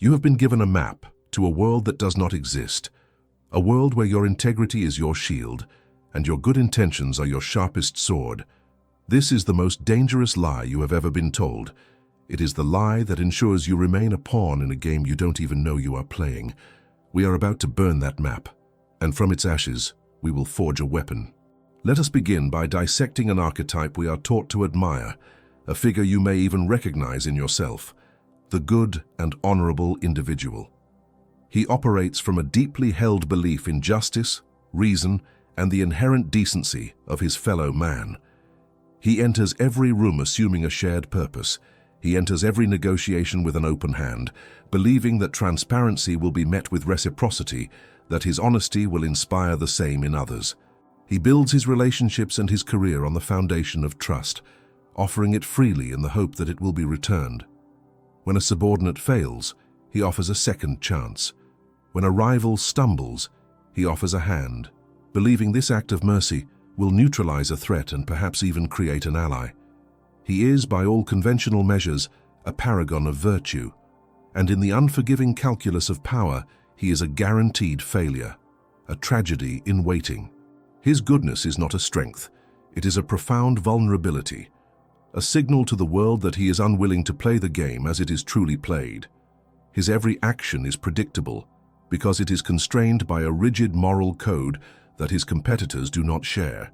You have been given a map to a world that does not exist, a world where your integrity is your shield and your good intentions are your sharpest sword. This is the most dangerous lie you have ever been told. It is the lie that ensures you remain a pawn in a game you don't even know you are playing. We are about to burn that map, and from its ashes, we will forge a weapon. Let us begin by dissecting an archetype we are taught to admire, a figure you may even recognize in yourself, the good and honorable individual. He operates from a deeply held belief in justice, reason, and the inherent decency of his fellow man. He enters every room assuming a shared purpose. He enters every negotiation with an open hand, believing that transparency will be met with reciprocity, that his honesty will inspire the same in others. He builds his relationships and his career on the foundation of trust, offering it freely in the hope that it will be returned. When a subordinate fails, he offers a second chance. When a rival stumbles, he offers a hand, believing this act of mercy will neutralize a threat and perhaps even create an ally. He is, by all conventional measures, a paragon of virtue, and in the unforgiving calculus of power, he is a guaranteed failure, a tragedy in waiting. His goodness is not a strength, it is a profound vulnerability, a signal to the world that he is unwilling to play the game as it is truly played. His every action is predictable, because it is constrained by a rigid moral code that his competitors do not share.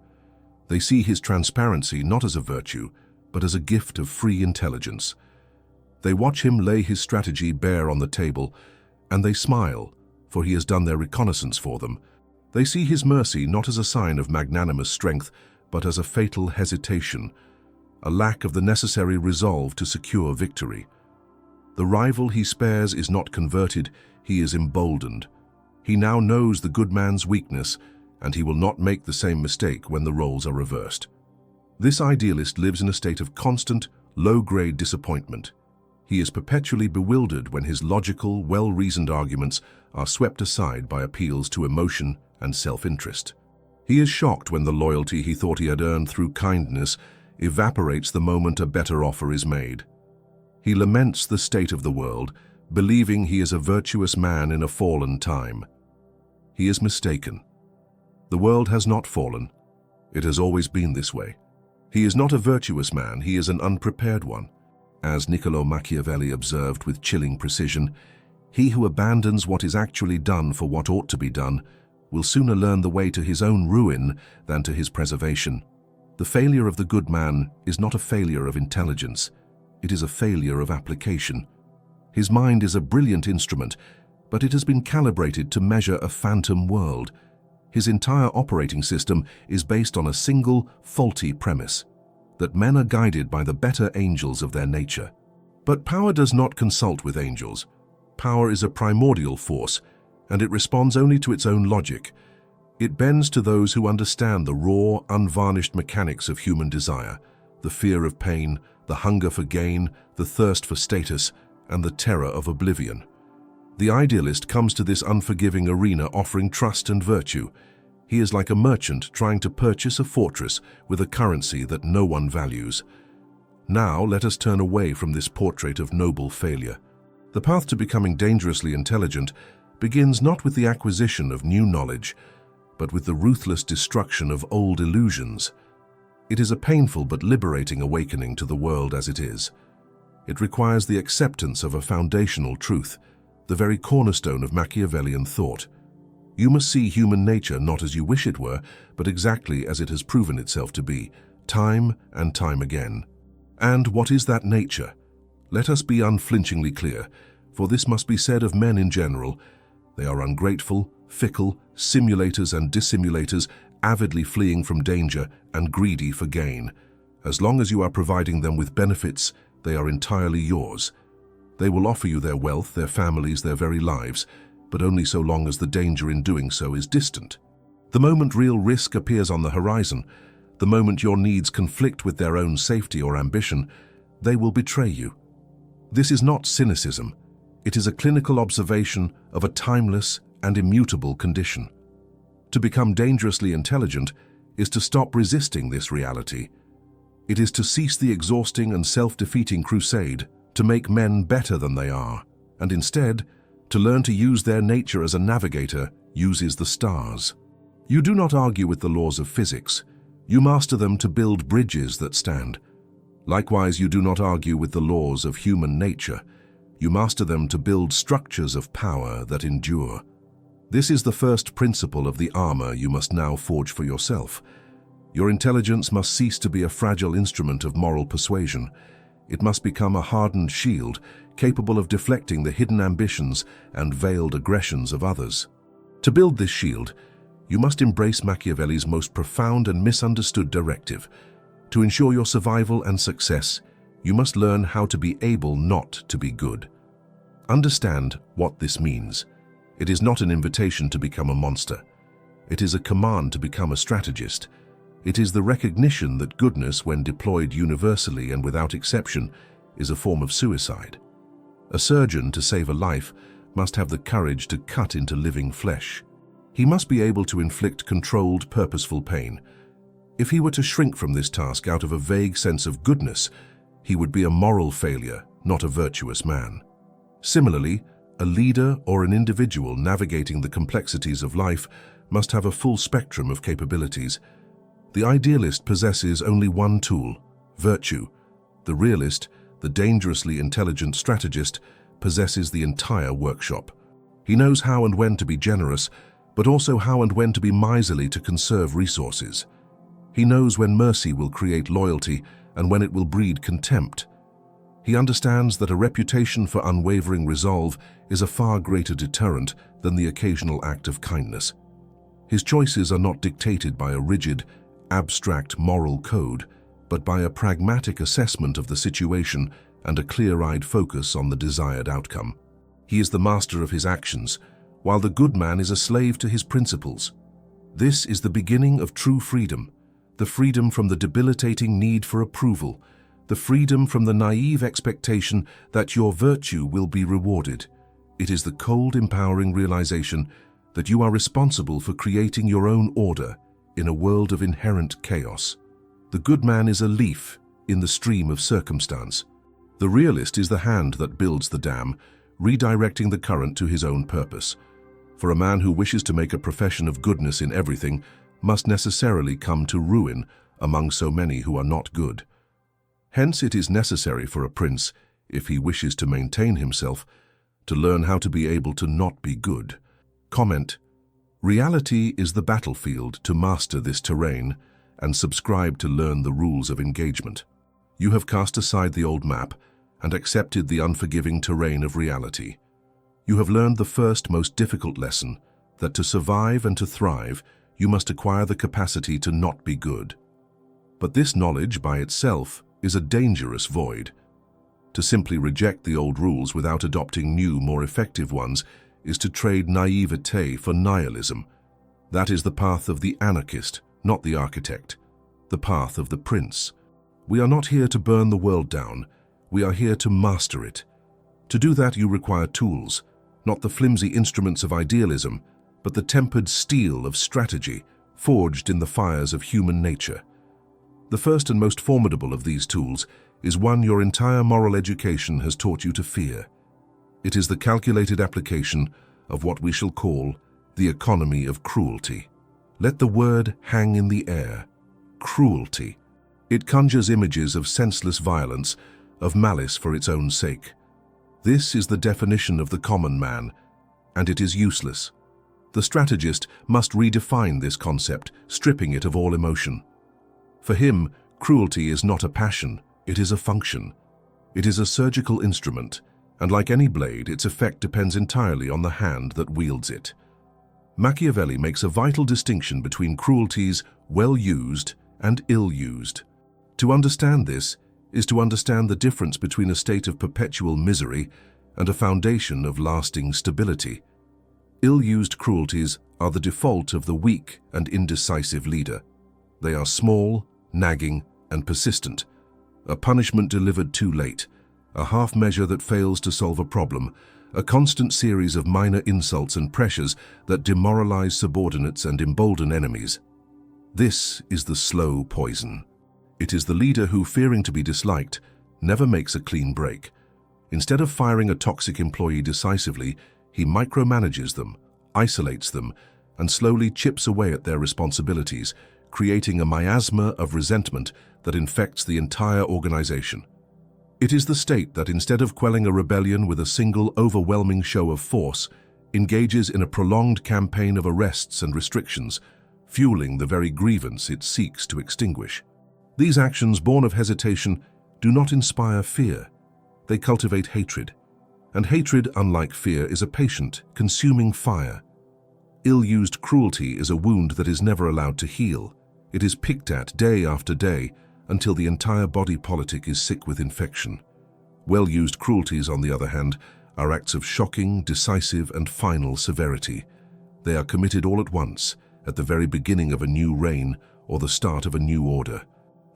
They see his transparency not as a virtue, but as a gift of free intelligence. They watch him lay his strategy bare on the table, and they smile, for he has done their reconnaissance for them. They see his mercy not as a sign of magnanimous strength, but as a fatal hesitation, a lack of the necessary resolve to secure victory. The rival he spares is not converted, he is emboldened. He now knows the good man's weakness, and he will not make the same mistake when the roles are reversed. This idealist lives in a state of constant, low-grade disappointment. He is perpetually bewildered when his logical, well-reasoned arguments are swept aside by appeals to emotion and self-interest. He is shocked when the loyalty he thought he had earned through kindness evaporates the moment a better offer is made. He laments the state of the world, believing he is a virtuous man in a fallen time. He is mistaken. The world has not fallen. It has always been this way. He is not a virtuous man, he is an unprepared one. As Niccolo Machiavelli observed with chilling precision, he who abandons what is actually done for what ought to be done will sooner learn the way to his own ruin than to his preservation. The failure of the good man is not a failure of intelligence, it is a failure of application. His mind is a brilliant instrument, but it has been calibrated to measure a phantom world. His entire operating system is based on a single, faulty premise, that men are guided by the better angels of their nature. But power does not consult with angels. Power is a primordial force, and it responds only to its own logic. It bends to those who understand the raw, unvarnished mechanics of human desire, the fear of pain, the hunger for gain, the thirst for status, and the terror of oblivion. The idealist comes to this unforgiving arena offering trust and virtue. He is like a merchant trying to purchase a fortress with a currency that no one values. Now let us turn away from this portrait of noble failure. The path to becoming dangerously intelligent begins not with the acquisition of new knowledge, but with the ruthless destruction of old illusions. It is a painful but liberating awakening to the world as it is. It requires the acceptance of a foundational truth, the very cornerstone of Machiavellian thought. You must see human nature not as you wish it were, but exactly as it has proven itself to be, time and time again. And what is that nature? Let us be unflinchingly clear, for this must be said of men in general. They are ungrateful, fickle, simulators and dissimulators, avidly fleeing from danger and greedy for gain. As long as you are providing them with benefits, they are entirely yours. They will offer you their wealth, their families, their very lives, but only so long as the danger in doing so is distant. The moment real risk appears on the horizon, the moment your needs conflict with their own safety or ambition, they will betray you. This is not cynicism. It is a clinical observation of a timeless and immutable condition. To become dangerously intelligent is to stop resisting this reality. It is to cease the exhausting and self-defeating crusade to make men better than they are. and instead, to learn to use their nature as a navigator, uses the stars. You do not argue with the laws of physics. You master them to build bridges that stand. Likewise, you do not argue with the laws of human nature. You master them to build structures of power that endure. This is the first principle of the armor you must now forge for yourself. Your intelligence must cease to be a fragile instrument of moral persuasion. It must become a hardened shield, capable of deflecting the hidden ambitions and veiled aggressions of others. To build this shield, you must embrace Machiavelli's most profound and misunderstood directive. To ensure your survival and success, you must learn how to be able not to be good. Understand what this means. It is not an invitation to become a monster. It is a command to become a strategist. It is the recognition that goodness, when deployed universally and without exception, is a form of suicide. A surgeon, to save a life, must have the courage to cut into living flesh. He must be able to inflict controlled, purposeful pain. If he were to shrink from this task out of a vague sense of goodness, he would be a moral failure, not a virtuous man. Similarly, a leader or an individual navigating the complexities of life must have a full spectrum of capabilities. The idealist possesses only one tool, virtue. The realist, the dangerously intelligent strategist, possesses the entire workshop. He knows how and when to be generous, but also how and when to be miserly to conserve resources. He knows when mercy will create loyalty and when it will breed contempt. He understands that a reputation for unwavering resolve is a far greater deterrent than the occasional act of kindness. His choices are not dictated by a rigid, abstract moral code, but by a pragmatic assessment of the situation and a clear-eyed focus on the desired outcome. He is the master of his actions, while the good man is a slave to his principles. This is the beginning of true freedom, the freedom from the debilitating need for approval, the freedom from the naive expectation that your virtue will be rewarded. It is the cold, empowering realization that you are responsible for creating your own order in a world of inherent chaos. The good man is a leaf in the stream of circumstance. The realist is the hand that builds the dam, redirecting the current to his own purpose. For a man who wishes to make a profession of goodness in everything must necessarily come to ruin among so many who are not good. Hence it is necessary for a prince, if he wishes to maintain himself, to learn how to be able to not be good. Comment: reality is the battlefield to master this terrain and subscribe to learn the rules of engagement. You have cast aside the old map and accepted the unforgiving terrain of reality. You have learned the first, most difficult lesson, that to survive and to thrive, you must acquire the capacity to not be good. But this knowledge by itself is a dangerous void. To simply reject the old rules without adopting new, more effective ones is to trade naivete for nihilism. That is the path of the anarchist, not the architect, the path of the prince. We are not here to burn the world down. We are here to master it. To do that, you require tools, not the flimsy instruments of idealism, but the tempered steel of strategy, forged in the fires of human nature. The first and most formidable of these tools is one your entire moral education has taught you to fear. It is the calculated application of what we shall call the economy of cruelty. Let the word hang in the air. Cruelty. It conjures images of senseless violence, of malice for its own sake. This is the definition of the common man, and it is useless. The strategist must redefine this concept, stripping it of all emotion. For him, cruelty is not a passion, it is a function. It is a surgical instrument, and like any blade, its effect depends entirely on the hand that wields it. Machiavelli makes a vital distinction between cruelties well used and ill used. To understand this is to understand the difference between a state of perpetual misery and a foundation of lasting stability. Ill-used cruelties are the default of the weak and indecisive leader. They are small, nagging, and persistent. A punishment delivered too late, a half measure that fails to solve a problem, a constant series of minor insults and pressures that demoralize subordinates and embolden enemies. This is the slow poison. It is the leader who, fearing to be disliked, never makes a clean break. Instead of firing a toxic employee decisively, he micromanages them, isolates them, and slowly chips away at their responsibilities, creating a miasma of resentment that infects the entire organization. It is the state that, instead of quelling a rebellion with a single overwhelming show of force, engages in a prolonged campaign of arrests and restrictions, fueling the very grievance it seeks to extinguish. These actions, born of hesitation, do not inspire fear. They cultivate hatred. And hatred, unlike fear, is a patient, consuming fire. Ill-used cruelty is a wound that is never allowed to heal. It is picked at day after day until the entire body politic is sick with infection. Well-used cruelties, on the other hand, are acts of shocking, decisive, and final severity. They are committed all at once, at the very beginning of a new reign or the start of a new order.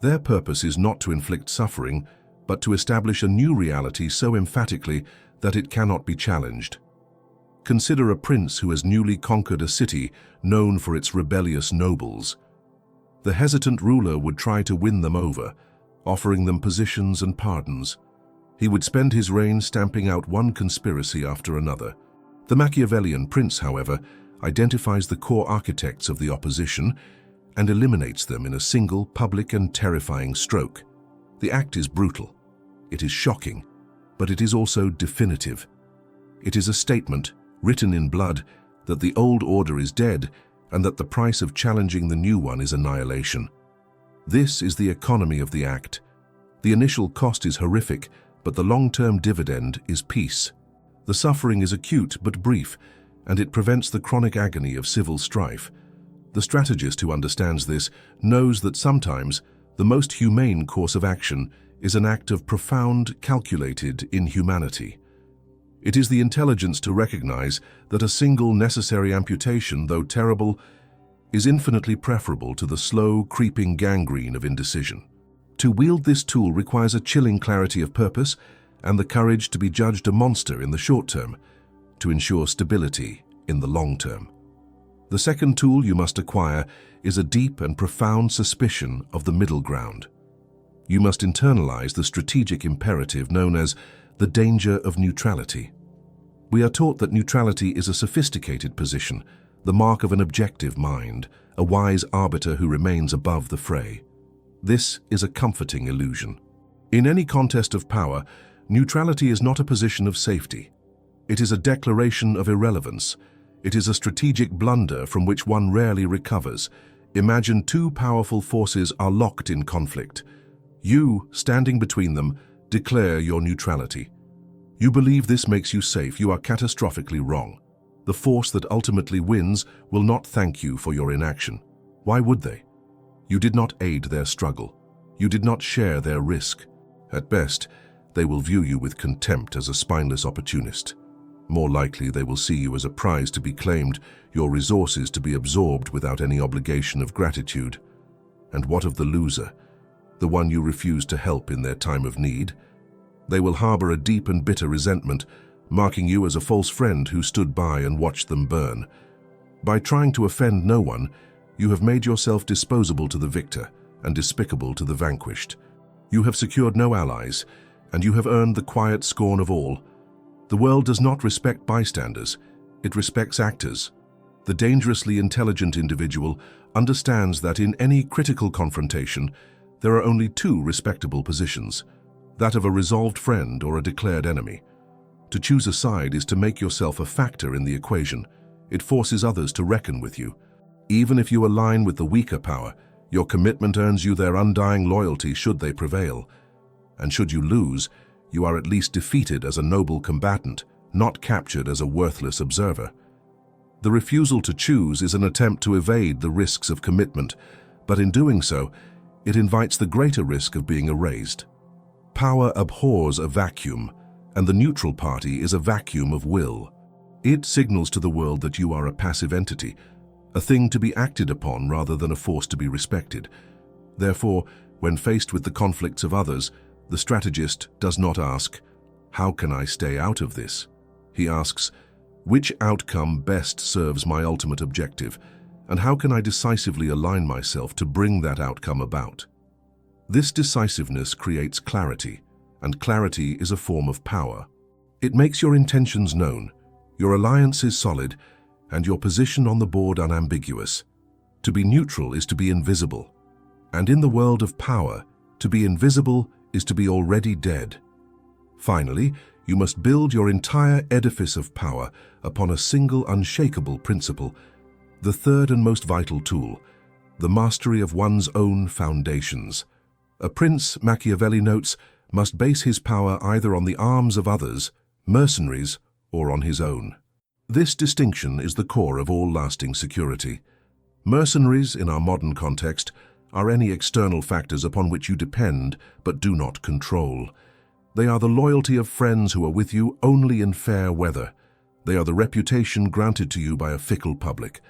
Their purpose is not to inflict suffering, but to establish a new reality so emphatically that it cannot be challenged. Consider a prince who has newly conquered a city known for its rebellious nobles. The hesitant ruler would try to win them over, offering them positions and pardons. He would spend his reign stamping out one conspiracy after another. The Machiavellian prince, however, identifies the core architects of the opposition and eliminates them in a single, public and terrifying stroke. The act is brutal. It is shocking, but it is also definitive. It is a statement, written in blood, that the old order is dead and that the price of challenging the new one is annihilation. This is the economy of the act. The initial cost is horrific, but the long-term dividend is peace. The suffering is acute but brief, and it prevents the chronic agony of civil strife. The strategist who understands this knows that sometimes the most humane course of action is an act of profound, calculated inhumanity. It is the intelligence to recognize that a single necessary amputation, though terrible, is infinitely preferable to the slow, creeping gangrene of indecision. To wield this tool requires a chilling clarity of purpose and the courage to be judged a monster in the short term, to ensure stability in the long term. The second tool you must acquire is a deep and profound suspicion of the middle ground. You must internalize the strategic imperative known as the danger of neutrality. We are taught that neutrality is a sophisticated position, the mark of an objective mind, a wise arbiter who remains above the fray. This is a comforting illusion. In any contest of power, neutrality is not a position of safety. It is a declaration of irrelevance. It is a strategic blunder from which one rarely recovers. Imagine two powerful forces are locked in conflict. You, standing between them, declare your neutrality. You believe this makes you safe. You are catastrophically wrong. The force that ultimately wins will not thank you for your inaction. Why would they? You did not aid their struggle. You did not share their risk. At best, they will view you with contempt as a spineless opportunist. More likely, they will see you as a prize to be claimed, your resources to be absorbed without any obligation of gratitude. And what of the loser, the one you refuse to help in their time of need? They will harbor a deep and bitter resentment, marking you as a false friend who stood by and watched them burn. By trying to offend no one, you have made yourself disposable to the victor and despicable to the vanquished. You have secured no allies, and you have earned the quiet scorn of all. The world does not respect bystanders, it respects actors. The dangerously intelligent individual understands that in any critical confrontation, there are only two respectable positions, that of a resolved friend or a declared enemy. To choose a side is to make yourself a factor in the equation. It forces others to reckon with you. Even if you align with the weaker power, your commitment earns you their undying loyalty should they prevail. And should you lose, you are at least defeated as a noble combatant, not captured as a worthless observer. The refusal to choose is an attempt to evade the risks of commitment, but in doing so, it invites the greater risk of being erased. Power abhors a vacuum, and the neutral party is a vacuum of will. It signals to the world that you are a passive entity, a thing to be acted upon rather than a force to be respected. Therefore, when faced with the conflicts of others, the strategist does not ask, "How can I stay out of this?" He asks, "Which outcome best serves my ultimate objective, and how can I decisively align myself to bring that outcome about?" This decisiveness creates clarity, and clarity is a form of power. It makes your intentions known, your alliances solid, and your position on the board unambiguous. To be neutral is to be invisible. And in the world of power, to be invisible is to be already dead. Finally, you must build your entire edifice of power upon a single unshakable principle, the third and most vital tool, the mastery of one's own foundations. A prince, Machiavelli notes, must base his power either on the arms of others, mercenaries, or on his own. This distinction is the core of all lasting security. Mercenaries, in our modern context, are any external factors upon which you depend but do not control. They are the loyalty of friends who are with you only in fair weather. They are the reputation granted to you by a fickle public.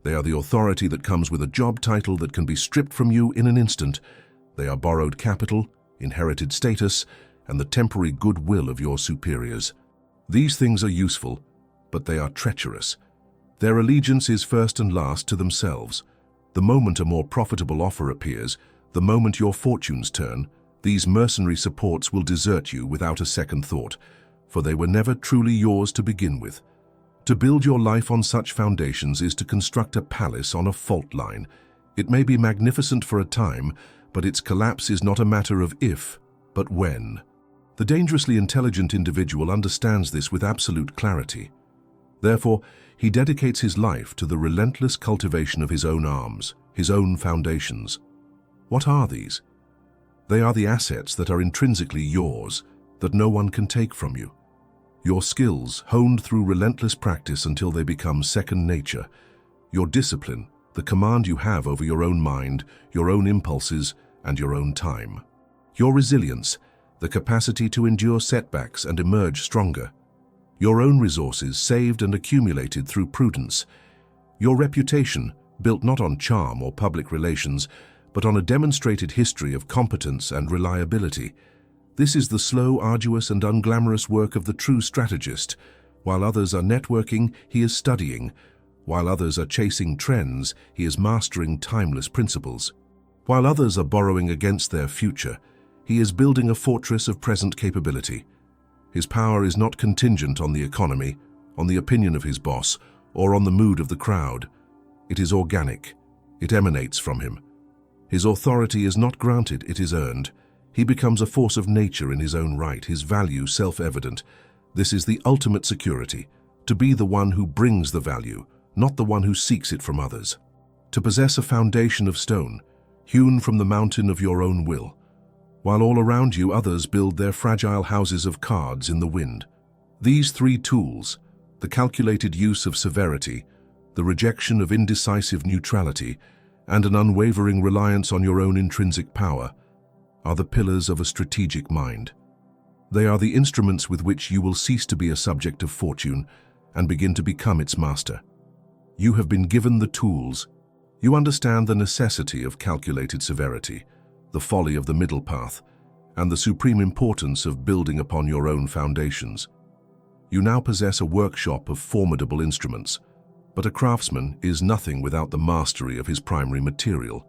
They are the authority that comes with a job title that can be stripped from you in an instant. They are borrowed capital, inherited status, and the temporary goodwill of your superiors. These things are useful, but they are treacherous. Their allegiance is first and last to themselves. The moment a more profitable offer appears, the moment your fortunes turn, these mercenary supports will desert you without a second thought, for they were never truly yours to begin with. To build your life on such foundations is to construct a palace on a fault line. It may be magnificent for a time, but its collapse is not a matter of if, but when. The dangerously intelligent individual understands this with absolute clarity. Therefore, he dedicates his life to the relentless cultivation of his own arms, his own foundations. What are these? They are the assets that are intrinsically yours, that no one can take from you. Your skills, honed through relentless practice until they become second nature. Your discipline, the command you have over your own mind, your own impulses, and your own time. Your resilience, the capacity to endure setbacks and emerge stronger. Your own resources, saved and accumulated through prudence. Your reputation, built not on charm or public relations, but on a demonstrated history of competence and reliability. This is the slow, arduous, and unglamorous work of the true strategist. While others are networking, he is studying. While others are chasing trends, he is mastering timeless principles. While others are borrowing against their future, he is building a fortress of present capability. His power is not contingent on the economy, on the opinion of his boss, or on the mood of the crowd. It is organic. It emanates from him. His authority is not granted, it is earned. He becomes a force of nature in his own right, his value self-evident. This is the ultimate security, to be the one who brings the value, not the one who seeks it from others. To possess a foundation of stone, hewn from the mountain of your own will, while all around you others build their fragile houses of cards in the wind. These three tools, the calculated use of severity, the rejection of indecisive neutrality, and an unwavering reliance on your own intrinsic power, are the pillars of a strategic mind. They are the instruments with which you will cease to be a subject of fortune and begin to become its master. You have been given the tools. You understand the necessity of calculated severity, the folly of the middle path, and the supreme importance of building upon your own foundations. You now possess a workshop of formidable instruments, but a craftsman is nothing without the mastery of his primary material.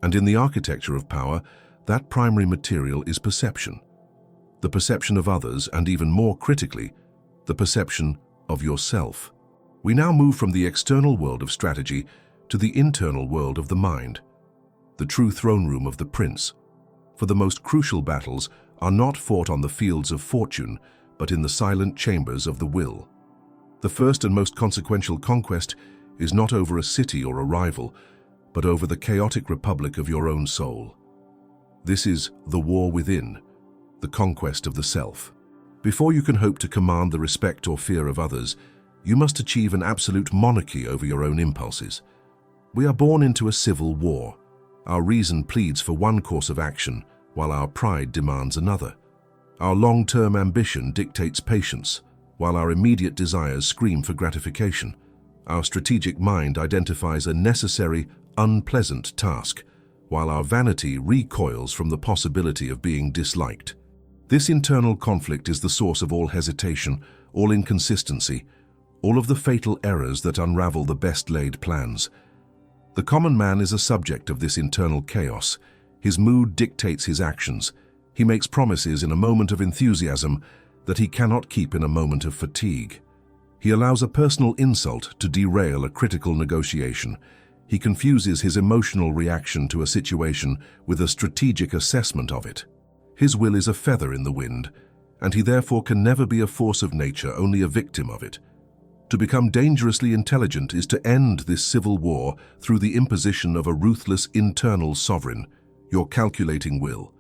And in the architecture of power, that primary material is perception. The perception of others, and even more critically, the perception of yourself. We now move from the external world of strategy to the internal world of the mind, the true throne room of the prince. For the most crucial battles are not fought on the fields of fortune, but in the silent chambers of the will. The first and most consequential conquest is not over a city or a rival, but over the chaotic republic of your own soul. This is the war within, the conquest of the self. Before you can hope to command the respect or fear of others, you must achieve an absolute monarchy over your own impulses. We are born into a civil war. Our reason pleads for one course of action, while our pride demands another. Our long-term ambition dictates patience, while our immediate desires scream for gratification. Our strategic mind identifies a necessary, unpleasant task, while our vanity recoils from the possibility of being disliked. This internal conflict is the source of all hesitation, all inconsistency, all of the fatal errors that unravel the best-laid plans. The common man is a subject of this internal chaos. His mood dictates his actions. He makes promises in a moment of enthusiasm that he cannot keep in a moment of fatigue. He allows a personal insult to derail a critical negotiation. He confuses his emotional reaction to a situation with a strategic assessment of it. His will is a feather in the wind, and he therefore can never be a force of nature, only a victim of it. To become dangerously intelligent is to end this civil war through the imposition of a ruthless internal sovereign, your calculating will.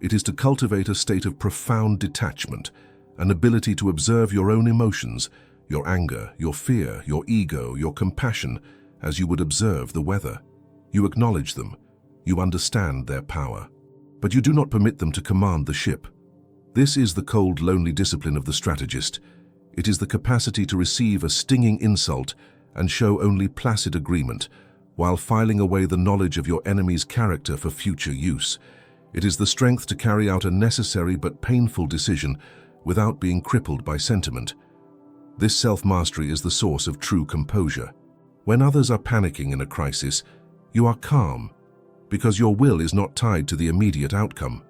It is to cultivate a state of profound detachment, an ability to observe your own emotions, your anger, your fear, your ego, your compassion, as you would observe the weather. You acknowledge them, you understand their power, but you do not permit them to command the ship. This is the cold, lonely discipline of the strategist. It is the capacity to receive a stinging insult and show only placid agreement, while filing away the knowledge of your enemy's character for future use. It is the strength to carry out a necessary but painful decision without being crippled by sentiment. This self-mastery is the source of true composure. When others are panicking in a crisis, you are calm, because your will is not tied to the immediate outcome.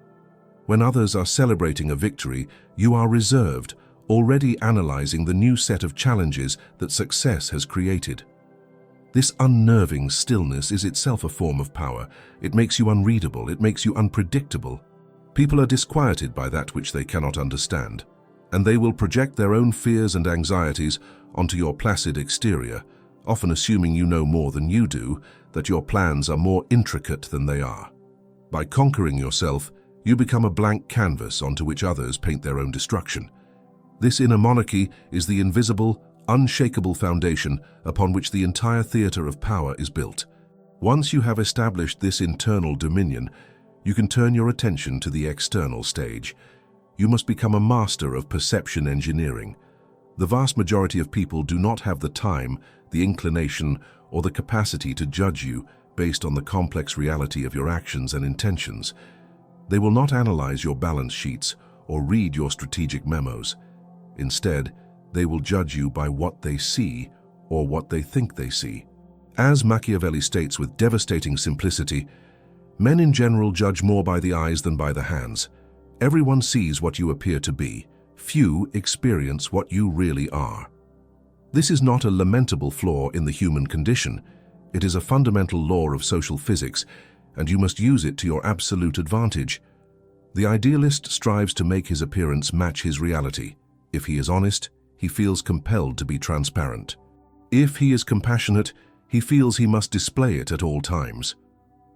When others are celebrating a victory, you are reserved, already analyzing the new set of challenges that success has created. This unnerving stillness is itself a form of power. It makes you unreadable, it makes you unpredictable. People are disquieted by that which they cannot understand, and they will project their own fears and anxieties onto your placid exterior, often assuming you know more than you do, that your plans are more intricate than they are. By conquering yourself, you become a blank canvas onto which others paint their own destruction. This inner monarchy is the invisible, unshakable foundation upon which the entire theater of power is built. Once you have established this internal dominion, you can turn your attention to the external stage. You must become a master of perception engineering. The vast majority of people do not have the time, the inclination, or the capacity to judge you based on the complex reality of your actions and intentions. They will not analyze your balance sheets or read your strategic memos. Instead, they will judge you by what they see or what they think they see. As Machiavelli states with devastating simplicity, men in general judge more by the eyes than by the hands. Everyone sees what you appear to be. Few experience what you really are. This is not a lamentable flaw in the human condition. It is a fundamental law of social physics, and you must use it to your absolute advantage. The idealist strives to make his appearance match his reality. If he is honest, he feels compelled to be transparent. If he is compassionate, he feels he must display it at all times.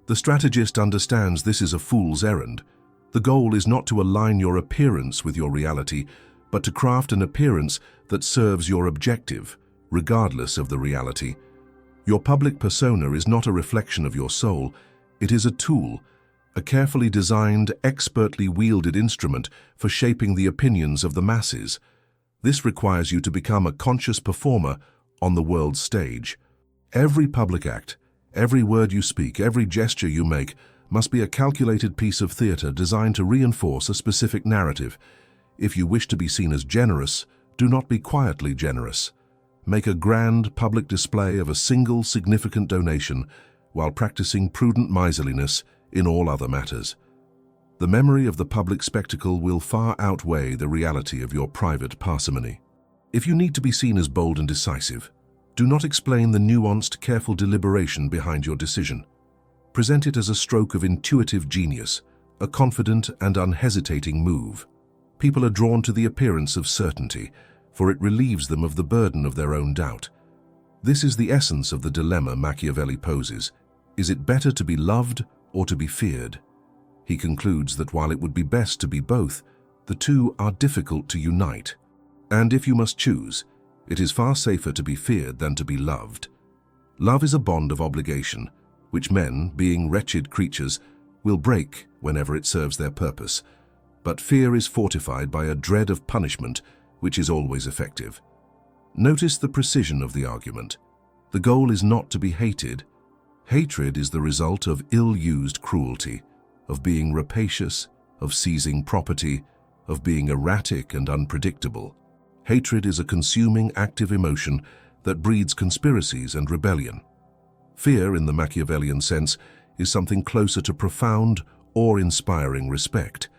The strategist understands this is a fool's errand. The goal is not to align your appearance with your reality, but to craft an appearance that serves your objective, regardless of the reality. Your public persona is not a reflection of your soul. It is a tool, a carefully designed, expertly wielded instrument for shaping the opinions of the masses. This requires you to become a conscious performer on the world's stage. Every public act, every word you speak, every gesture you make must be a calculated piece of theater designed to reinforce a specific narrative. If you wish to be seen as generous, do not be quietly generous. Make a grand public display of a single significant donation while practicing prudent miserliness in all other matters. The memory of the public spectacle will far outweigh the reality of your private parsimony. If you need to be seen as bold and decisive, do not explain the nuanced, careful deliberation behind your decision. Present it as a stroke of intuitive genius, a confident and unhesitating move. People are drawn to the appearance of certainty, for it relieves them of the burden of their own doubt. This is the essence of the dilemma Machiavelli poses. Is it better to be loved or to be feared? He concludes that while it would be best to be both, the two are difficult to unite. And if you must choose, it is far safer to be feared than to be loved. Love is a bond of obligation, which men, being wretched creatures, will break whenever it serves their purpose. But fear is fortified by a dread of punishment, which is always effective. Notice the precision of the argument. The goal is not to be hated. Hatred is the result of ill-used cruelty, of being rapacious, of seizing property, of being erratic and unpredictable. Hatred is a consuming, active emotion that breeds conspiracies and rebellion. Fear, in the Machiavellian sense, is something closer to profound, awe-inspiring respect.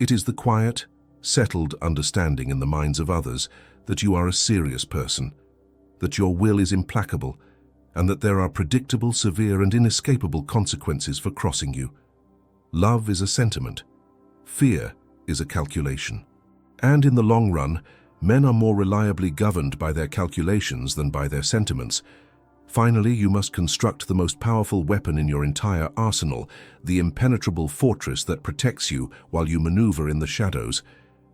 It is the quiet, settled understanding in the minds of others that you are a serious person, that your will is implacable, and that there are predictable, severe, and inescapable consequences for crossing you. Love is a sentiment. Fear is a calculation. And in the long run, men are more reliably governed by their calculations than by their sentiments. Finally, you must construct the most powerful weapon in your entire arsenal, the impenetrable fortress that protects you while you maneuver in the shadows.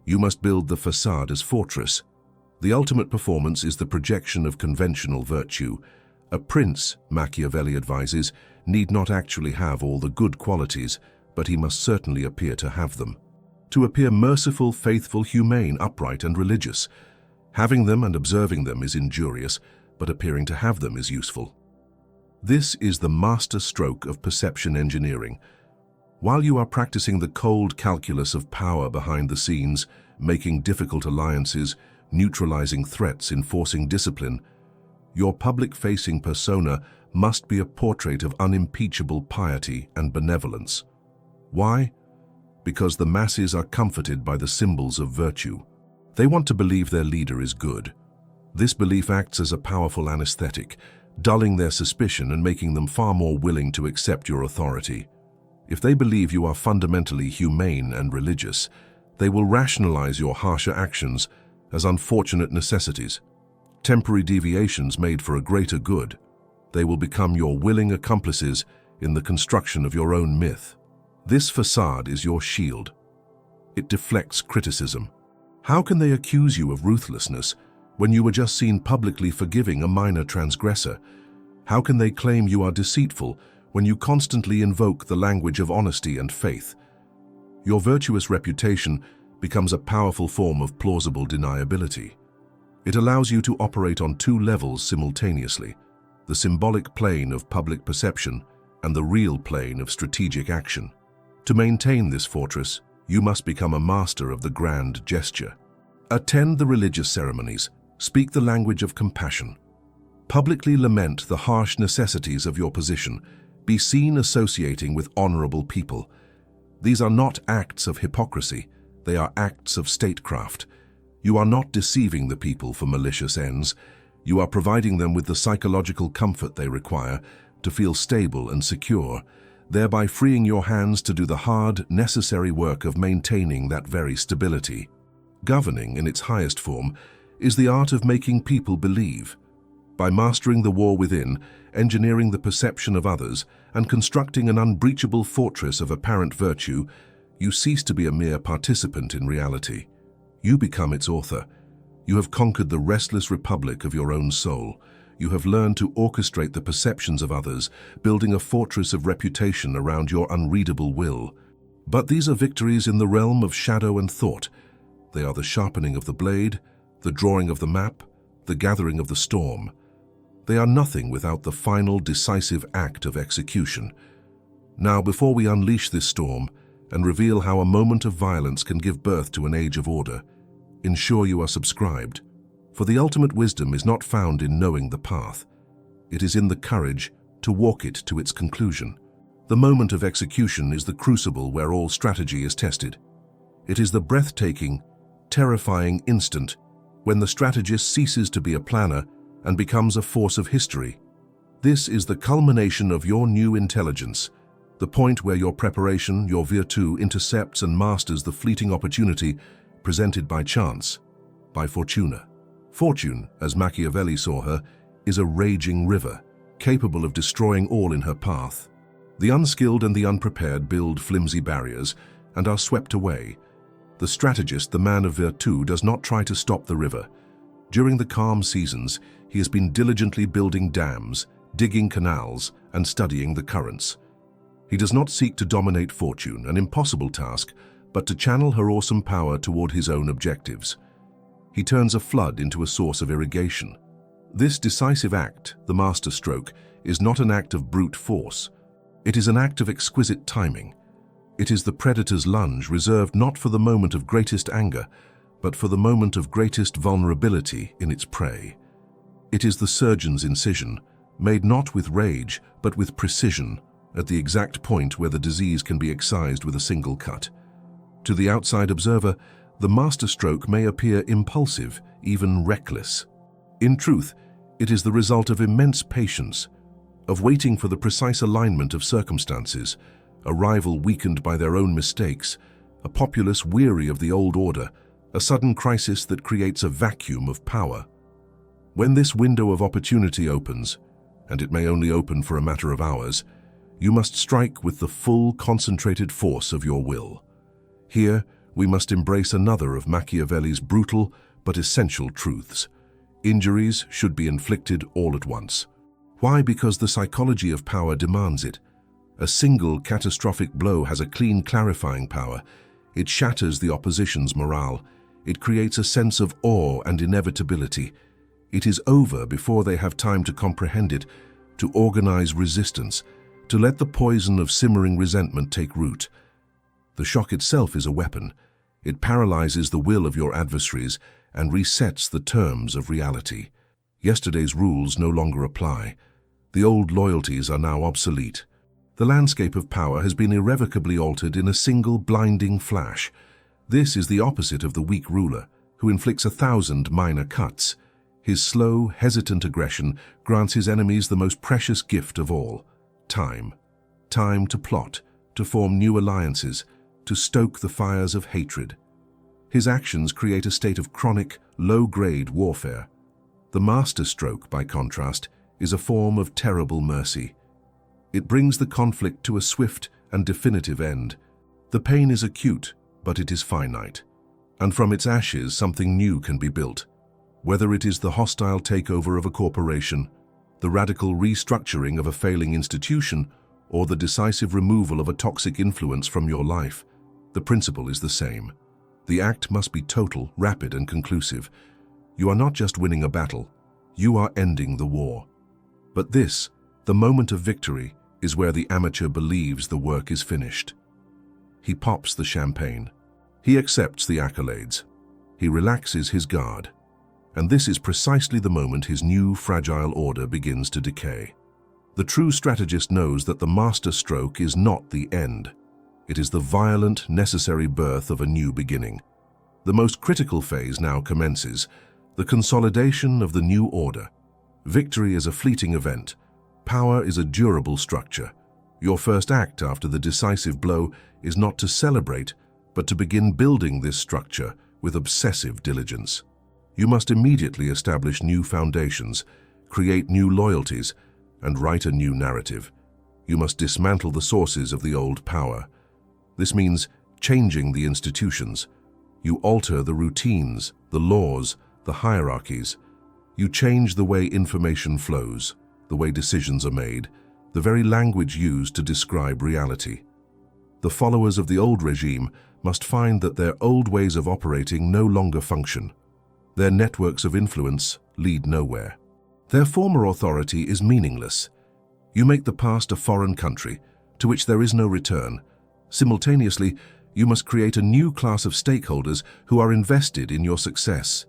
You must build the facade as fortress. The ultimate performance is the projection of conventional virtue. A prince, Machiavelli advises, need not actually have all the good qualities, but he must certainly appear to have them. To appear merciful, faithful, humane, upright, and religious. Having them and observing them is injurious, but appearing to have them is useful. This is the master stroke of perception engineering. While you are practicing the cold calculus of power behind the scenes, making difficult alliances, neutralizing threats, enforcing discipline, your public-facing persona must be a portrait of unimpeachable piety and benevolence. Why? Because the masses are comforted by the symbols of virtue. They want to believe their leader is good. This belief acts as a powerful anesthetic, dulling their suspicion and making them far more willing to accept your authority. If they believe you are fundamentally humane and religious, they will rationalize your harsher actions as unfortunate necessities, temporary deviations made for a greater good. They will become your willing accomplices in the construction of your own myth. This facade is your shield. It deflects criticism. How can they accuse you of ruthlessness when you were just seen publicly forgiving a minor transgressor? How can they claim you are deceitful when you constantly invoke the language of honesty and faith? Your virtuous reputation becomes a powerful form of plausible deniability. It allows you to operate on two levels simultaneously, the symbolic plane of public perception and the real plane of strategic action. To maintain this fortress, you must become a master of the grand gesture. Attend the religious ceremonies, speak the language of compassion. Publicly lament the harsh necessities of your position, be seen associating with honorable people. These are not acts of hypocrisy, they are acts of statecraft. You are not deceiving the people for malicious ends. You are providing them with the psychological comfort they require to feel stable and secure, thereby freeing your hands to do the hard, necessary work of maintaining that very stability. Governing, in its highest form, is the art of making people believe. By mastering the war within, engineering the perception of others, and constructing an unbreachable fortress of apparent virtue, you cease to be a mere participant in reality. You become its author. You have conquered the restless republic of your own soul. You have learned to orchestrate the perceptions of others, building a fortress of reputation around your unreadable will. But these are victories in the realm of shadow and thought. They are the sharpening of the blade, the drawing of the map, the gathering of the storm. They are nothing without the final decisive act of execution. Now, before we unleash this storm and reveal how a moment of violence can give birth to an age of order, ensure you are subscribed. For the ultimate wisdom is not found in knowing the path. It is in the courage to walk it to its conclusion. The moment of execution is the crucible where all strategy is tested. It is the breathtaking, terrifying instant when the strategist ceases to be a planner and becomes a force of history. This is the culmination of your new intelligence, the point where your preparation, your virtù, intercepts and masters the fleeting opportunity presented by chance, by fortuna. Fortune, as Machiavelli saw her, is a raging river, capable of destroying all in her path. The unskilled and the unprepared build flimsy barriers and are swept away. The strategist, the man of virtù, does not try to stop the river. During the calm seasons, he has been diligently building dams, digging canals, and studying the currents. He does not seek to dominate fortune, an impossible task, but to channel her awesome power toward his own objectives. He turns a flood into a source of irrigation. This decisive act, the masterstroke, is not an act of brute force. It is an act of exquisite timing. It is the predator's lunge reserved not for the moment of greatest anger, but for the moment of greatest vulnerability in its prey. It is the surgeon's incision, made not with rage, but with precision, at the exact point where the disease can be excised with a single cut. To the outside observer, the masterstroke may appear impulsive, even reckless. In truth, it is the result of immense patience, of waiting for the precise alignment of circumstances, a rival weakened by their own mistakes, a populace weary of the old order, a sudden crisis that creates a vacuum of power. When this window of opportunity opens, and it may only open for a matter of hours, you must strike with the full concentrated force of your will. Here, we must embrace another of Machiavelli's brutal but essential truths. Injuries should be inflicted all at once. Why? Because the psychology of power demands it. A single catastrophic blow has a clean clarifying power. It shatters the opposition's morale. It creates a sense of awe and inevitability. It is over before they have time to comprehend it, to organize resistance, to let the poison of simmering resentment take root. The shock itself is a weapon. It paralyzes the will of your adversaries and resets the terms of reality. Yesterday's rules no longer apply. The old loyalties are now obsolete. The landscape of power has been irrevocably altered in a single blinding flash. This is the opposite of the weak ruler, who inflicts 1,000 minor cuts. His slow, hesitant aggression grants his enemies the most precious gift of all: time. Time to plot, to form new alliances, to stoke the fires of hatred. His actions create a state of chronic, low-grade warfare. The masterstroke, by contrast, is a form of terrible mercy. It brings the conflict to a swift and definitive end. The pain is acute, but it is finite. And from its ashes, something new can be built. Whether it is the hostile takeover of a corporation, the radical restructuring of a failing institution, or the decisive removal of a toxic influence from your life, the principle is the same. The act must be total, rapid, and conclusive. You are not just winning a battle, you are ending the war. But this, the moment of victory, is where the amateur believes the work is finished. He pops the champagne. He accepts the accolades. He relaxes his guard. And this is precisely the moment his new, fragile order begins to decay. The true strategist knows that the master stroke is not the end. It is the violent, necessary birth of a new beginning. The most critical phase now commences, the consolidation of the new order. Victory is a fleeting event. Power is a durable structure. Your first act after the decisive blow is not to celebrate, but to begin building this structure with obsessive diligence. You must immediately establish new foundations, create new loyalties, and write a new narrative. You must dismantle the sources of the old power. This means changing the institutions. You alter the routines, the laws, the hierarchies. You change the way information flows, the way decisions are made, the very language used to describe reality. The followers of the old regime must find that their old ways of operating no longer function. Their networks of influence lead nowhere. Their former authority is meaningless. You make the past a foreign country, to which there is no return. Simultaneously, you must create a new class of stakeholders who are invested in your success.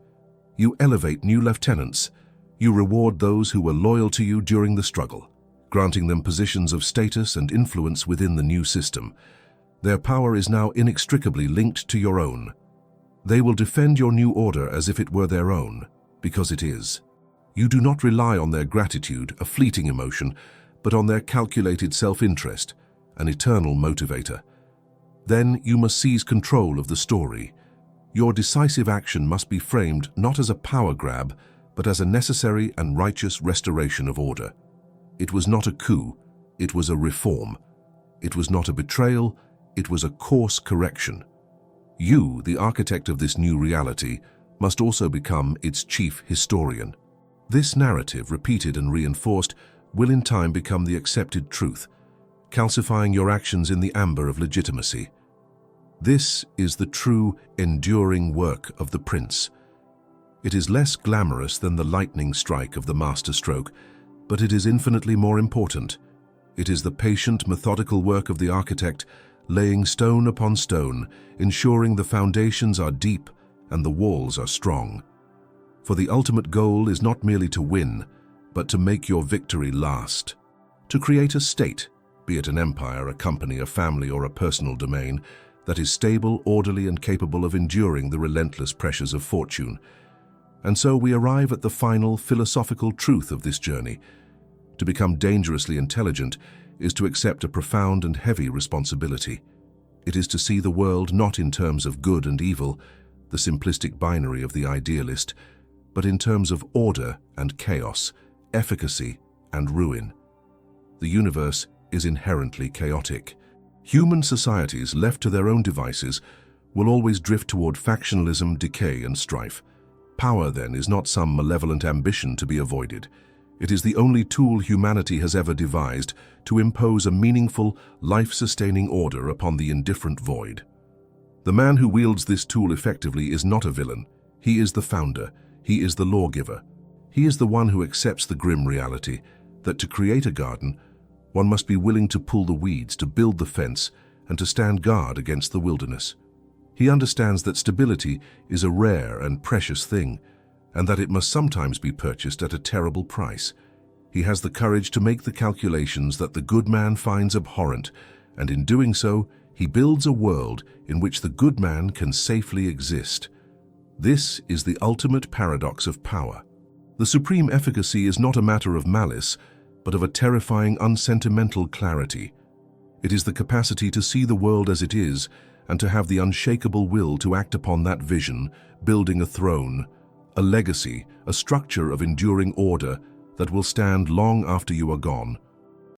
You elevate new lieutenants. You reward those who were loyal to you during the struggle, granting them positions of status and influence within the new system. Their power is now inextricably linked to your own. They will defend your new order as if it were their own, because it is. You do not rely on their gratitude, a fleeting emotion, but on their calculated self-interest, an eternal motivator. Then you must seize control of the story. Your decisive action must be framed not as a power grab, but as a necessary and righteous restoration of order. It was not a coup, it was a reform. It was not a betrayal, it was a course correction. You, the architect of this new reality, must also become its chief historian. This narrative, repeated and reinforced, will in time become the accepted truth, calcifying your actions in the amber of legitimacy. This is the true, enduring work of the prince. It is less glamorous than the lightning strike of the masterstroke, but it is infinitely more important. It is the patient, methodical work of the architect, laying stone upon stone, ensuring the foundations are deep and the walls are strong. For the ultimate goal is not merely to win, but to make your victory last. To create a state, be it an empire, a company, a family, or a personal domain, that is stable, orderly, and capable of enduring the relentless pressures of fortune. And so we arrive at the final philosophical truth of this journey. To become dangerously intelligent is to accept a profound and heavy responsibility. It is to see the world not in terms of good and evil, the simplistic binary of the idealist, but in terms of order and chaos, efficacy and ruin. The universe is inherently chaotic. Human societies, left to their own devices, will always drift toward factionalism, decay, and strife. Power, then, is not some malevolent ambition to be avoided. It is the only tool humanity has ever devised to impose a meaningful, life-sustaining order upon the indifferent void. The man who wields this tool effectively is not a villain. He is the founder. He is the lawgiver. He is the one who accepts the grim reality that to create a garden, one must be willing to pull the weeds, to build the fence, and to stand guard against the wilderness. He understands that stability is a rare and precious thing, and that it must sometimes be purchased at a terrible price. He has the courage to make the calculations that the good man finds abhorrent, and in doing so, he builds a world in which the good man can safely exist. This is the ultimate paradox of power. The supreme efficacy is not a matter of malice, but of a terrifying, unsentimental clarity. It is the capacity to see the world as it is and to have the unshakable will to act upon that vision, building a throne, a legacy, a structure of enduring order that will stand long after you are gone.